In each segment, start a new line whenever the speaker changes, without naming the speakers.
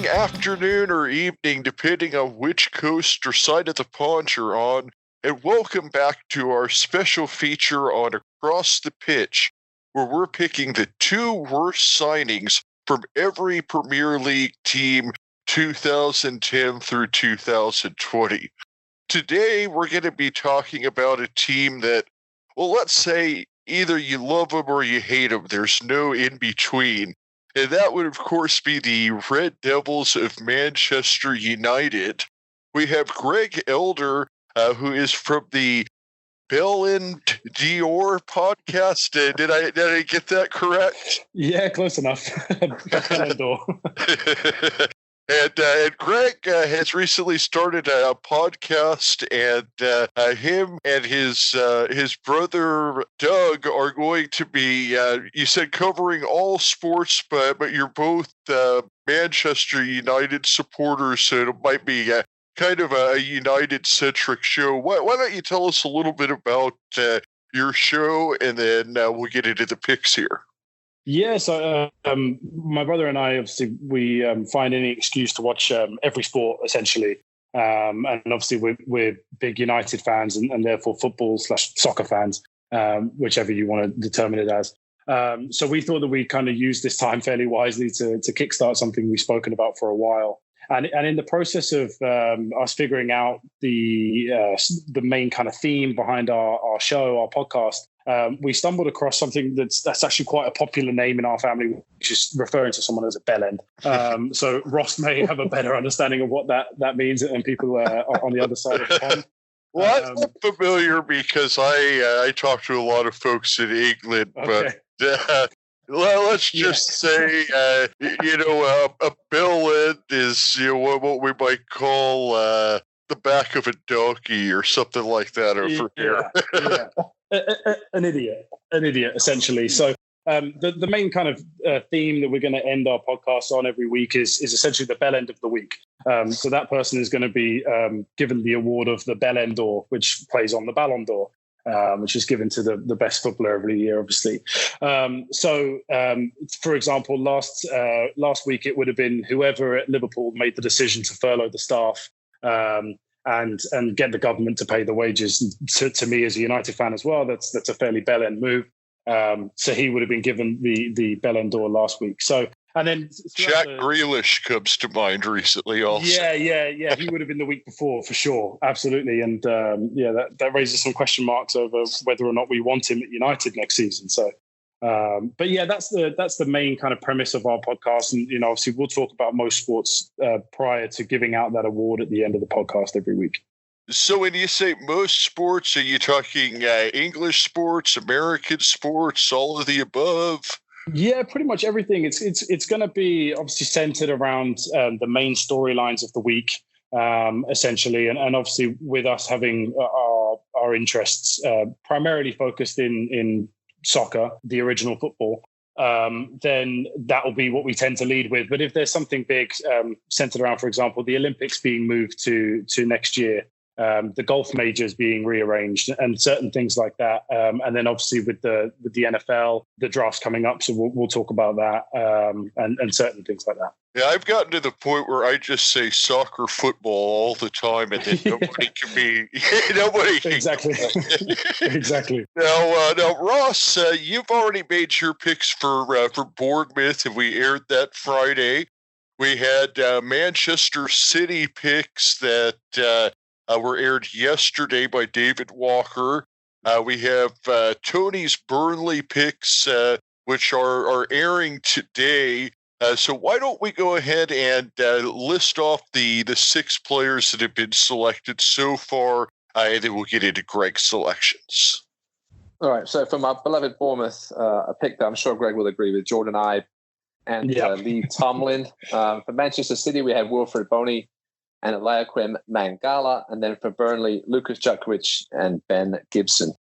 afternoon, or evening, depending on which coast or side of the pond you're on, and welcome back to our special feature on Across the Pitch, where we're picking the two worst signings from every Premier League team 2010 through 2020. Today, we're going to be talking about a team that, well, let's say either you love them or you hate them. There's no in between. And that would, of course, be the Red Devils of Manchester United. We have Greg Elder, who is from the Bellen Dior podcast. Did I get that correct?
Yeah, close enough.
And Greg has recently started a podcast, and him and his brother Doug are going to be, you said, covering all sports, but you're both Manchester United supporters, so it might be kind of a United-centric show. Why don't you tell us a little bit about your show, and then we'll get into the picks here.
Yeah, so my brother and I, obviously, we find any excuse to watch every sport, essentially. And obviously, we're big United fans and therefore football/soccer fans, whichever you want to determine it as. So we thought that we'd kind of use this time fairly wisely to kickstart something we've spoken about for a while. And in the process of us figuring out the main kind of theme behind our show, our podcast, we stumbled across something that's actually quite a popular name in our family, which is referring to someone as a bellend. So Ross may have a better understanding of what that means, and people on the other side of the pond.
Well, I'm familiar because I talk to a lot of folks in England, okay. But let's just say, a bellend is what we might call the back of a donkey or something like that over here.
An idiot, essentially. So the main kind of theme that we're going to end our podcast on every week is essentially the bellend of the week. So that person is going to be given the award of the Bellen d'Or, which plays on the Ballon d'Or, which is given to the best footballer every year, obviously. For example, last week it would have been whoever at Liverpool made the decision to furlough the staff and get the government to pay the wages. To me, as a United fan as well, that's a fairly Bellend move. So he would have been given the Bellend d'Or last week. So, and then
Jack Grealish comes to mind recently also.
Yeah. He would have been the week before for sure. Absolutely. And that raises some question marks over whether or not we want him at United next season. So, but yeah, that's the main kind of premise of our podcast. And, obviously we'll talk about most sports prior to giving out that award at the end of the podcast every week.
So when you say most sports, are you talking English sports, American sports, all of the above?
Yeah, pretty much everything. It's going to be obviously centered around the main storylines of the week, essentially, and obviously with us having our interests primarily focused in soccer, the original football, then that will be what we tend to lead with. But if there's something big centered around, for example, the Olympics being moved to next year, the golf majors being rearranged and certain things like that. And then obviously with the NFL, the draft's coming up. So we'll talk about that and certain things like that.
Yeah, I've gotten to the point where I just say soccer, football all the time, and then nobody can be, nobody can.
Exactly. Exactly.
Now, Ross, you've already made your picks for Bournemouth, and we aired that Friday. We had Manchester City picks that were aired yesterday by David Walker. We have Tony's Burnley picks, which are airing today. So why don't we go ahead and list off the 6 players that have been selected so far, and then we'll get into Greg's selections.
All right. So for my beloved Bournemouth, a pick that I'm sure Greg will agree with, Jordan Ibe and Lee Tomlin. For Manchester City, we have Wilfred Boney and Eliaquim Mangala, and then for Burnley, Lucas Djokovic and Ben Gibson.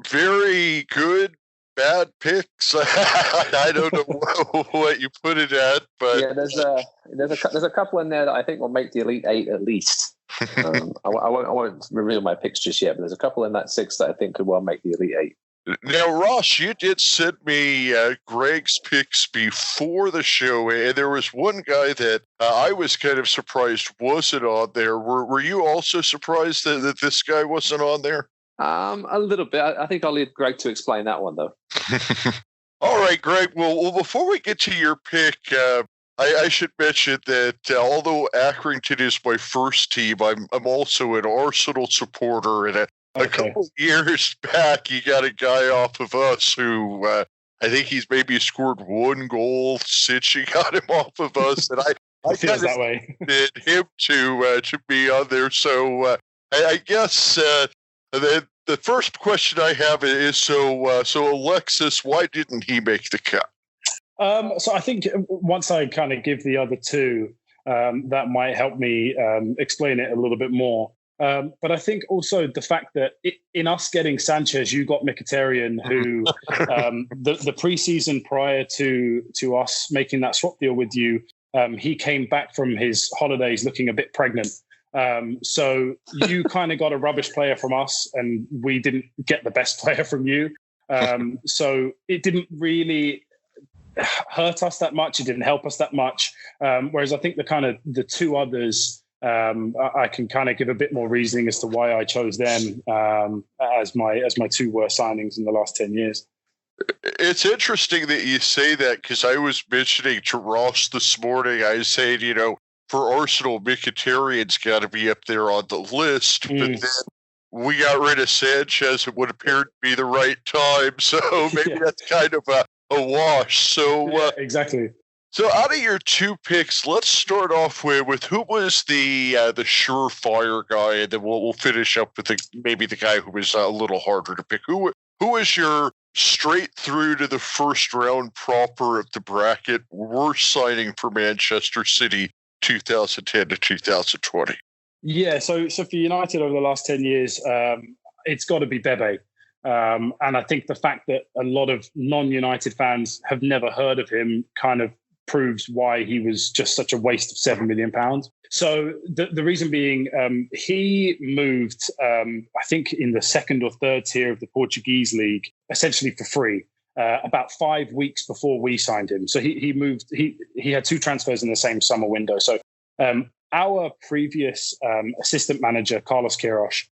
Very good, bad picks. I don't know what you put it at, but
yeah, there's a couple in there that I think will make the Elite 8 at least. I won't reveal my picks just yet, but there's a couple in that 6 that I think could well make the Elite 8.
Now, Ross, you did send me Greg's picks before the show, and there was one guy that I was kind of surprised wasn't on there. Were you also surprised that this guy wasn't on there?
A little bit. I think I'll leave Greg to explain that one, though.
All right, Greg. Well, before we get to your pick, I should mention that although Accrington is my first team, I'm also an Arsenal supporter, and a couple of years back, you got a guy off of us who I think he's maybe scored one goal since you got him off of us, and I
feels that way.
Did him to be on there. So I guess the first question I have is so Alexis, why didn't he make the cut?
So I think once I kind of give the other two, that might help me explain it a little bit more. But I think also the fact that in us getting Sanchez, you got Mkhitaryan, who the preseason prior to us making that swap deal with you, he came back from his holidays looking a bit pregnant. So you kind of got a rubbish player from us, and we didn't get the best player from you. So it didn't really hurt us that much. It didn't help us that much. Whereas I think the two others, I can kind of give a bit more reasoning as to why I chose them as my two worst signings in the last 10 years.
It's interesting that you say that, because I was mentioning to Ross this morning, I was saying, for Arsenal, Mkhitaryan's got to be up there on the list, but then we got rid of Sanchez. It would appear to be the right time, so maybe that's kind of a wash. So
exactly.
So out of your two picks, let's start off with who was the surefire guy, and then we'll finish up with maybe the guy who was a little harder to pick. Who was your straight through to the first round proper of the bracket worst signing for Manchester City 2010 to 2020?
Yeah, so for United over the last 10 years, it's got to be Bebe. And I think the fact that a lot of non-United fans have never heard of him kind of proves why he was just such a waste of £7 million. So the reason being, he moved, I think, in the second or third tier of the Portuguese league, essentially for free, about 5 weeks before we signed him. So he moved. He had two transfers in the same summer window. So our previous assistant manager, Carlos Queiroz,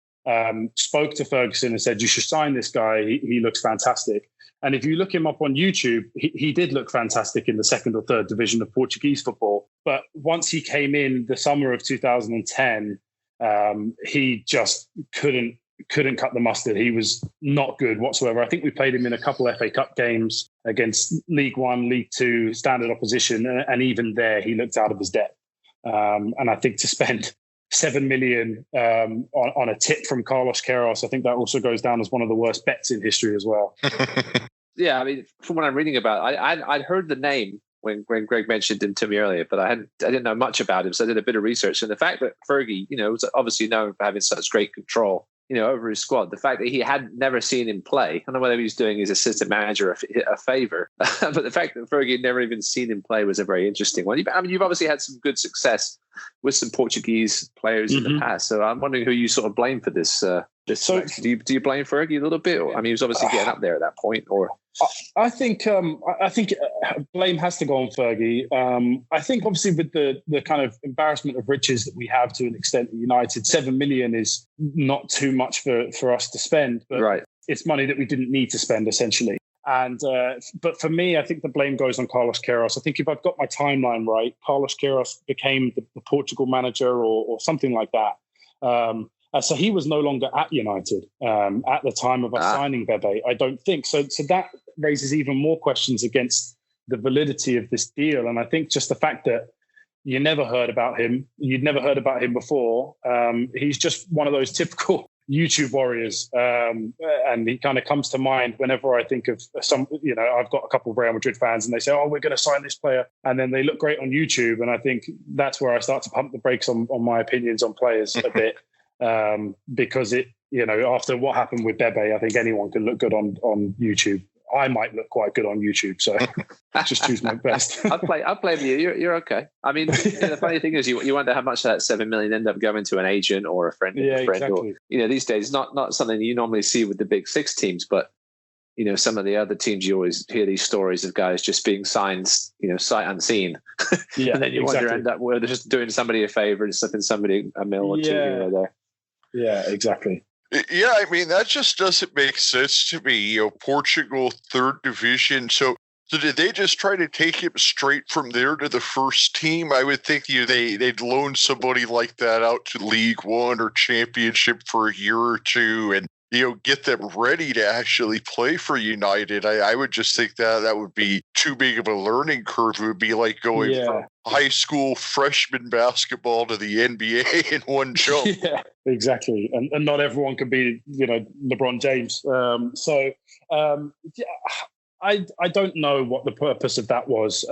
spoke to Ferguson and said, "You should sign this guy. He looks fantastic." And if you look him up on YouTube, he did look fantastic in the second or third division of Portuguese football. But once he came in the summer of 2010, he just couldn't cut the mustard. He was not good whatsoever. I think we played him in a couple FA Cup games against League One, League Two, standard opposition. And even there, he looked out of his depth. And I think to spend $7 million on a tip from Carlos Queiroz, I think that also goes down as one of the worst bets in history as well.
Yeah, I mean, from what I'm reading about, I'd heard the name when Greg mentioned him to me earlier, but I didn't know much about him, so I did a bit of research. And the fact that Fergie, was obviously known for having such great control, over his squad, the fact that he had never seen him play, I don't know whether he was doing his assistant manager a favor, but the fact that Fergie had never even seen him play was a very interesting one. I mean, you've obviously had some good success with some Portuguese players in the past, so I'm wondering who you sort of blame for this. So, do you blame Fergie a little bit? Or, I mean, he was obviously getting up there at that point. Or
I think blame has to go on Fergie. I think obviously with the kind of embarrassment of riches that we have to an extent at United, $7 million is not too much for us to spend, but it's money that we didn't need to spend essentially. And but for me, I think the blame goes on Carlos Queiroz. I think if I've got my timeline right, Carlos Queiroz became the Portugal manager or something like that. So he was no longer at United at the time of us signing Bebe, I don't think. So that raises even more questions against the validity of this deal. And I think just the fact that you never heard about him, you'd never heard about him before. He's just one of those typical YouTube warriors. And he kind of comes to mind whenever I think of some, I've got a couple of Real Madrid fans and they say, "Oh, we're going to sign this player." And then they look great on YouTube. And I think that's where I start to pump the brakes on my opinions on players a bit. Because after what happened with Bebe, I think anyone can look good on YouTube. I might look quite good on YouTube, so just choose my best.
I'll play with you. You're okay. I mean, the funny thing is, you wonder how much of that $7 million end up going to an agent or a friend of a friend.
Exactly.
Or, these days, not something you normally see with the big six teams. But some of the other teams, you always hear these stories of guys just being signed, sight unseen.
Yeah,
and then you wonder, end up where they're just doing somebody a favor and slipping somebody a mil or two here or there.
Yeah, exactly.
Yeah, I mean, that just doesn't make sense to me. Portugal, third division. So did they just try to take him straight from there to the first team? I would think they'd loan somebody like that out to League One or Championship for a year or two and, get them ready to actually play for United. I would just think that would be too big of a learning curve. It would be like going from high school freshman basketball to the NBA in one jump.
Yeah, exactly. And not everyone can be, LeBron James. I don't know what the purpose of that was.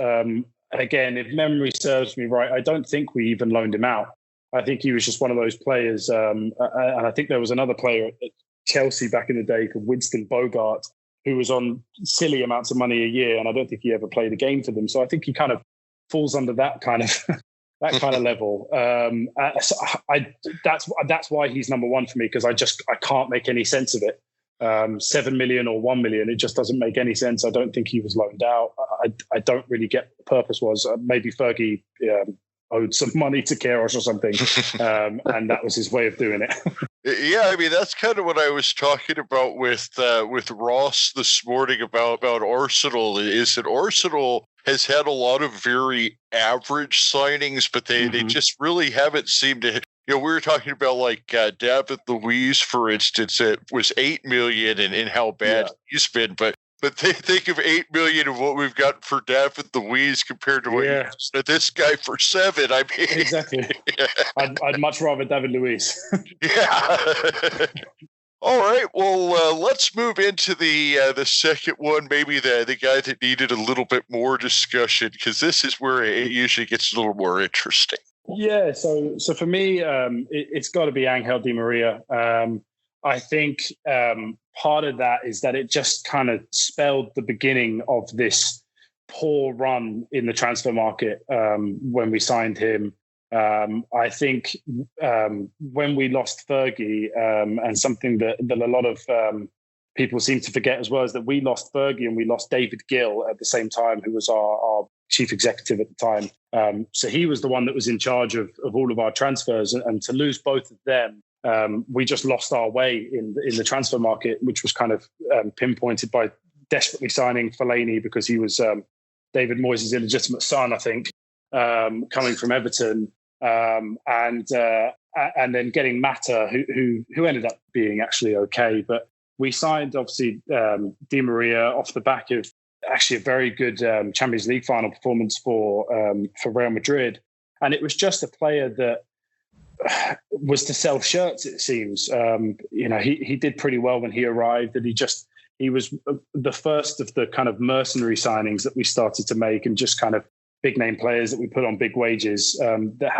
Again, if memory serves me right, I don't think we even loaned him out. I think he was just one of those players. And I think there was another player at Chelsea back in the day called Winston Bogart, who was on silly amounts of money a year. And I don't think he ever played a game for them. So I think he kind of falls under that kind of level. So that's why he's number one for me, because I can't make any sense of it. 7 million or 1 million, it just doesn't make any sense. I don't think he was loaned out. I don't really get what the purpose was. Maybe Fergie owed some money to Kairos or something, and that was his way of doing it.
Yeah, I mean, that's kind of what I was talking about with Ross this morning about Arsenal, is that Arsenal has had a lot of very average signings, but they just really haven't seemed to. We were talking about like David Luiz, for instance. It was 8 million and how bad he's been, but they think of 8 million of what we've got for David Luiz compared to what you said this guy for 7. I mean,
exactly. Yeah. I'd much rather David Luiz.
Yeah. All right. Well, let's move into the second one. Maybe the guy that needed a little bit more discussion, because this is where it usually gets a little more interesting.
Yeah, so for me, it's got to be Angel Di Maria. I think part of that is that it just kind of spelled the beginning of this poor run in the transfer market when we signed him. I think when we lost Fergie, and something that a lot of people seem to forget as well, is that we lost Fergie and we lost David Gill at the same time, who was our chief executive at the time. So he was the one that was in charge of all of our transfers, and to lose both of them, we just lost our way in the transfer market, which was kind of pinpointed by desperately signing Fellaini because he was David Moyes' illegitimate son, I think, coming from Everton, and then getting Mata, who ended up being actually okay. But we signed, obviously, Di Maria off the back of actually a very good Champions League final performance for Real Madrid. And it was just a player that was to sell shirts, it seems. He did pretty well when he arrived, and he was the first of the kind of mercenary signings that we started to make, and just kind of big name players that we put on big wages that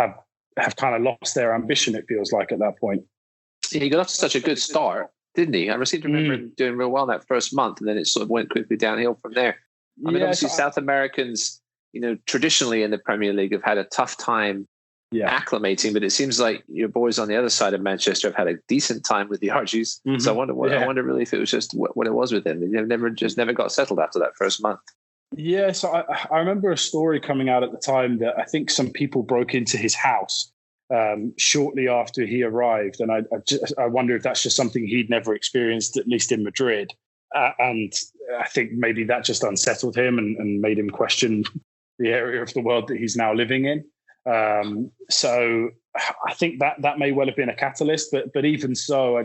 have kind of lost their ambition, it feels like, at that point.
Yeah, he got off to such a good start, didn't he? I seem to remember him doing real well in that first month, and then it sort of went quickly downhill from there. I mean, obviously, South Americans, traditionally in the Premier League have had a tough time acclimating, but it seems like your boys on the other side of Manchester have had a decent time with the Argies. Mm-hmm. So I wonder really if it was just what it was with them. They never got settled after that first month.
Yeah, so I remember a story coming out at the time that I think some people broke into his house shortly after he arrived, and I wonder if that's just something he'd never experienced, at least in Madrid. And I think maybe that just unsettled him and made him question the area of the world that he's now living in. So I think that may well have been a catalyst, but even so,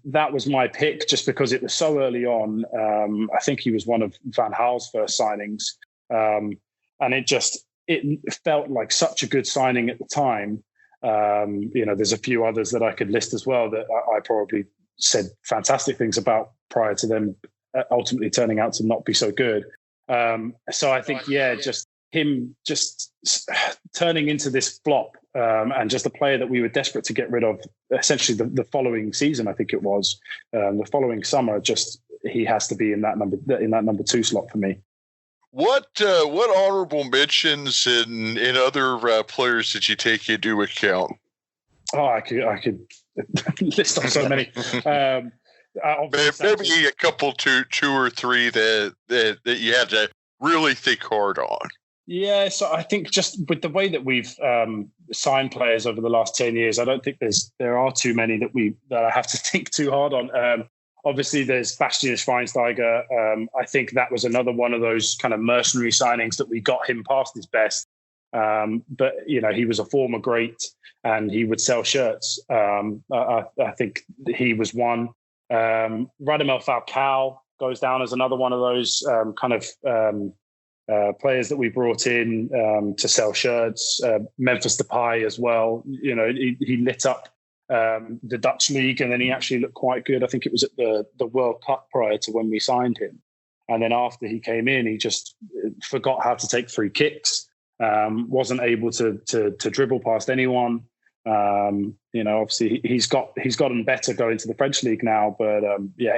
that was my pick just because it was so early on. I think he was one of Van Gaal's first signings. And it felt like such a good signing at the time. There's a few others that I could list as well that I probably said fantastic things about prior to them ultimately turning out to not be so good. So I think, just him turning into this flop, and just a player that we were desperate to get rid of essentially the following season, I think it was, the following summer, he has to be in that number 2 slot for me.
What honorable mentions in other players did you take into account?
Oh, I could list off so many.
Maybe a couple, two or three that you had to really think hard on.
Yeah, so I think just with the way that we've signed players over the last 10 years, I don't think there are too many that I have to think too hard on. Obviously, there's Bastian Schweinsteiger. I think that was another one of those kind of mercenary signings that we got him past his best. But, he was a former great and he would sell shirts. I think he was one. Radamel Falcao goes down as another one of those players that we brought in to sell shirts. Memphis Depay as well. He lit up the Dutch league, and then he actually looked quite good. I think it was at the World Cup prior to when we signed him. And then after he came in, he just forgot how to take free kicks. Wasn't able to dribble past anyone. Obviously he's gotten better going to the French league now, but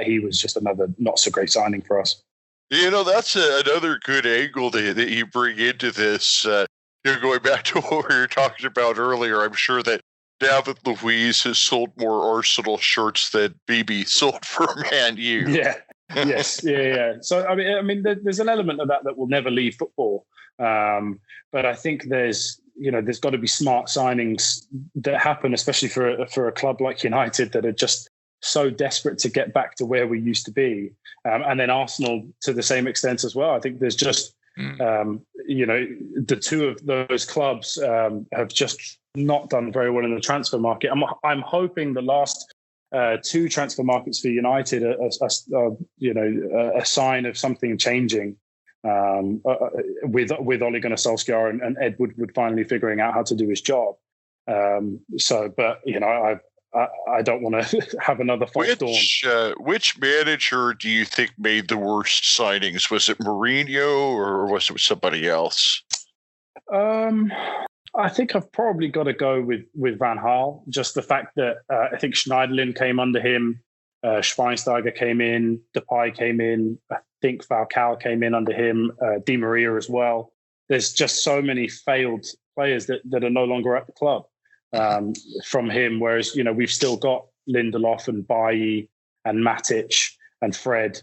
he was just another not so great signing for us.
That's another good angle that you bring into this. Going back to what we were talking about earlier, I'm sure that David Luiz has sold more Arsenal shirts than BB sold for Man U.
Yeah. Yes. Yeah. So I mean, there's an element of that will never leave football. But I think there's got to be smart signings that happen, especially for a club like United that are just so desperate to get back to where we used to be. And then Arsenal to the same extent as well. I think there's just, the two of those clubs have just not done very well in the transfer market. I'm hoping the last two transfer markets for United are a sign of something changing. With Ole Gunnar Solskjaer and Ed Woodward finally figuring out how to do his job. I don't want to have another false dawn.
Which manager do you think made the worst signings? Was it Mourinho or was it somebody else?
I think I've probably got to go with Van Gaal. Just the fact that I think Schneiderlin came under him, Schweinsteiger came in, Depay came in. I think Falcao came in under him, Di Maria as well. There's just so many failed players that are no longer at the club from him. Whereas, we've still got Lindelof and Bailly and Matic and Fred,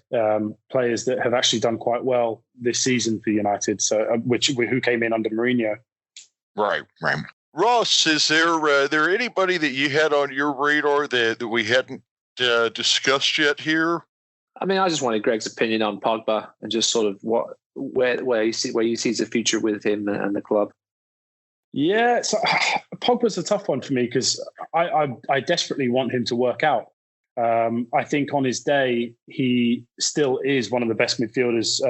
players that have actually done quite well this season for United. So, who came in under Mourinho.
Right. Ross, is there anybody that you had on your radar that we hadn't discussed yet here?
I mean, I just wanted Greg's opinion on Pogba and just sort of where you sees the future with him and the club.
Yeah, so Pogba's a tough one for me because I desperately want him to work out. I think on his day he still is one of the best midfielders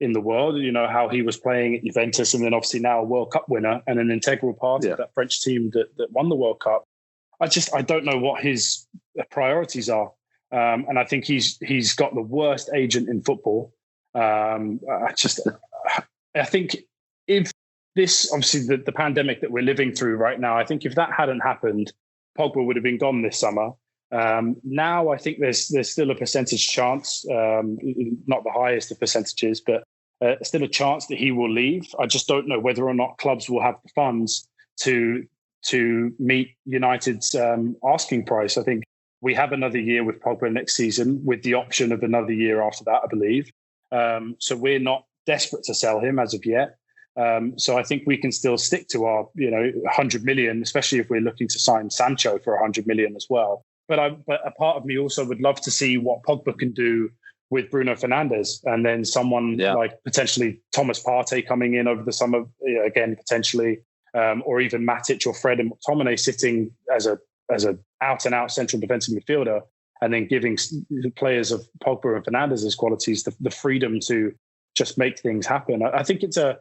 in the world. How he was playing at Juventus, and then obviously now a World Cup winner and an integral part of that French team that won the World Cup. I don't know what his priorities are. And I think he's got the worst agent in football. I think if this, obviously the pandemic that we're living through right now, I think if that hadn't happened, Pogba would have been gone this summer. Now I think there's still a percentage chance, not the highest of percentages, but still a chance that he will leave. I just don't know whether or not clubs will have the funds to meet United's asking price. I think we have another year with Pogba next season with the option of another year after that, I believe. So we're not desperate to sell him as of yet. So I think we can still stick to our, 100 million, especially if we're looking to sign Sancho for 100 million as well. But a part of me also would love to see what Pogba can do with Bruno Fernandes, and then someone like potentially Thomas Partey coming in over the summer, again, potentially, or even Matic or Fred and McTominay sitting as a out-and-out central defensive midfielder, and then giving the players of Pogba and Fernandez's qualities the freedom to just make things happen. I think it's a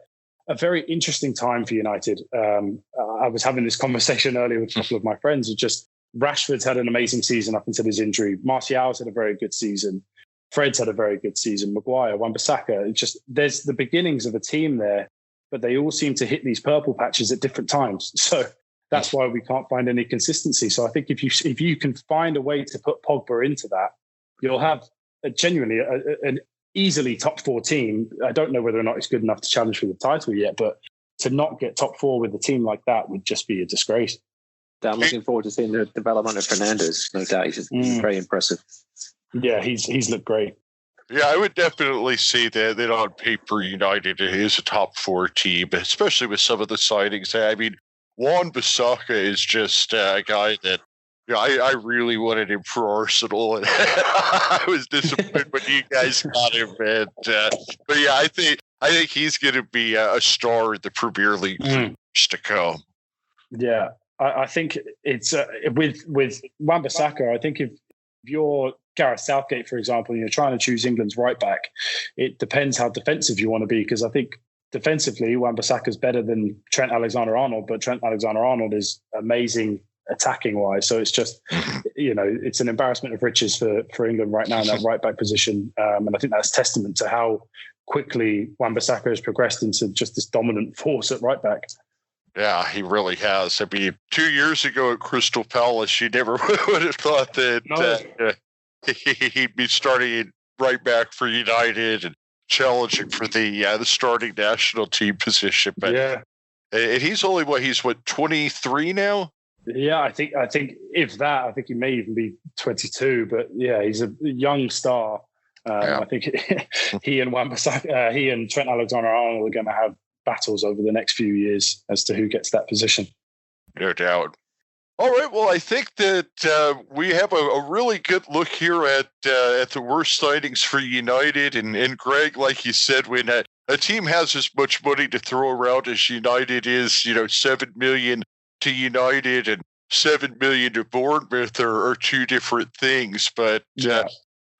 very interesting time for United. I was having this conversation earlier with a couple of my friends. Rashford's had an amazing season up until his injury. Martial's had a very good season. Fred's had a very good season. Maguire, Wan-Bissaka. There's the beginnings of a team there, but they all seem to hit these purple patches at different times. So that's why we can't find any consistency. So I think if you can find a way to put Pogba into that, you'll have genuinely an easily top four team. I don't know whether or not it's good enough to challenge for the title yet, but to not get top four with a team like that would just be a disgrace.
I'm looking forward to seeing the development of Fernandez. No doubt, he's very impressive.
Yeah, he's looked great.
Yeah, I would definitely say that on paper, United is a top 4 team, especially with some of the signings. I mean, Wan-Bissaka is just a guy that I really wanted him for Arsenal, and I was disappointed when you guys got him. And but yeah, I think he's going to be a star in the Premier League for years to come.
Yeah, I think it's with Wan-Bissaka. I think if you're Gareth Southgate, for example, you're trying to choose England's right back, it depends how defensive you want to be, because I think defensively Wan-Bissaka is better than Trent Alexander-Arnold, but Trent Alexander-Arnold is amazing attacking wise. So it's just, it's an embarrassment of riches for England right now in that right back position. And I think that's testament to how quickly Wan-Bissaka has progressed into just this dominant force at right back.
Yeah, he really has. I mean, 2 years ago at Crystal Palace, you never would have thought that he'd be starting right back for United and challenging for the starting national team position. But yeah, and he's only 23 now.
Yeah, I think if that, I think he may even be 22. But yeah, he's a young star. I think he and Wan-Bissaka, he and Trent Alexander-Arnold are going to have battles over the next few years as to who gets that position.
No doubt. All right, well, I think that we have a really good look here at the worst signings for United. And Greg, like you said, when a team has as much money to throw around as United is, $7 million to United and $7 million to Bournemouth are two different things. But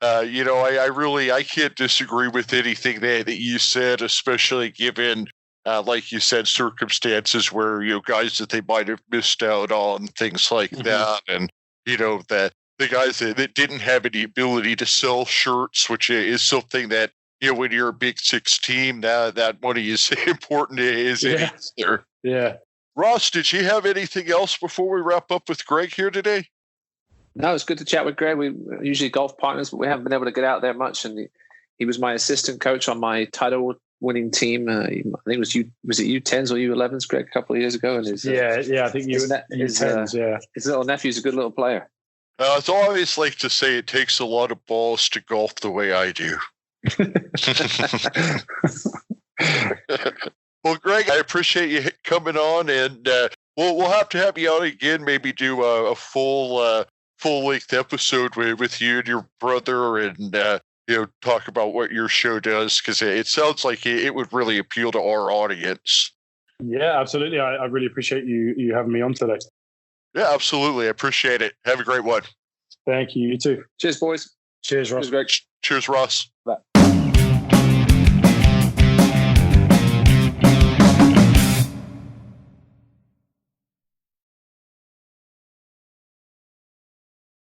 I can't disagree with anything that you said, especially given, like you said, circumstances where, guys that they might have missed out on, things like that. And, the guys that didn't have any ability to sell shirts, which is something that, when you're a Big Six team, that money is important as it is there.
Yeah.
Ross, did you have anything else before we wrap up with Greg here today?
No, it's good to chat with Greg. We're usually golf partners, but we haven't been able to get out there much. And he was my assistant coach on my title-winning team. I think it was it U10s or U11s, Greg, a couple of years ago? And
I think U10s. Yeah,
his little nephew's a good little player.
It's always like to say it takes a lot of balls to golf the way I do. Well, Greg, I appreciate you coming on, and we'll have to have you on again. Maybe do a full-length episode with you and your brother, and talk about what your show does, because it sounds like it would really appeal to our audience.
Yeah, absolutely. I really appreciate you having me on today.
Yeah, absolutely. I appreciate it. Have a great one.
Thank you. You too.
Cheers, boys.
Cheers, Ross.
Cheers, Greg.
Cheers, Ross.
Bye.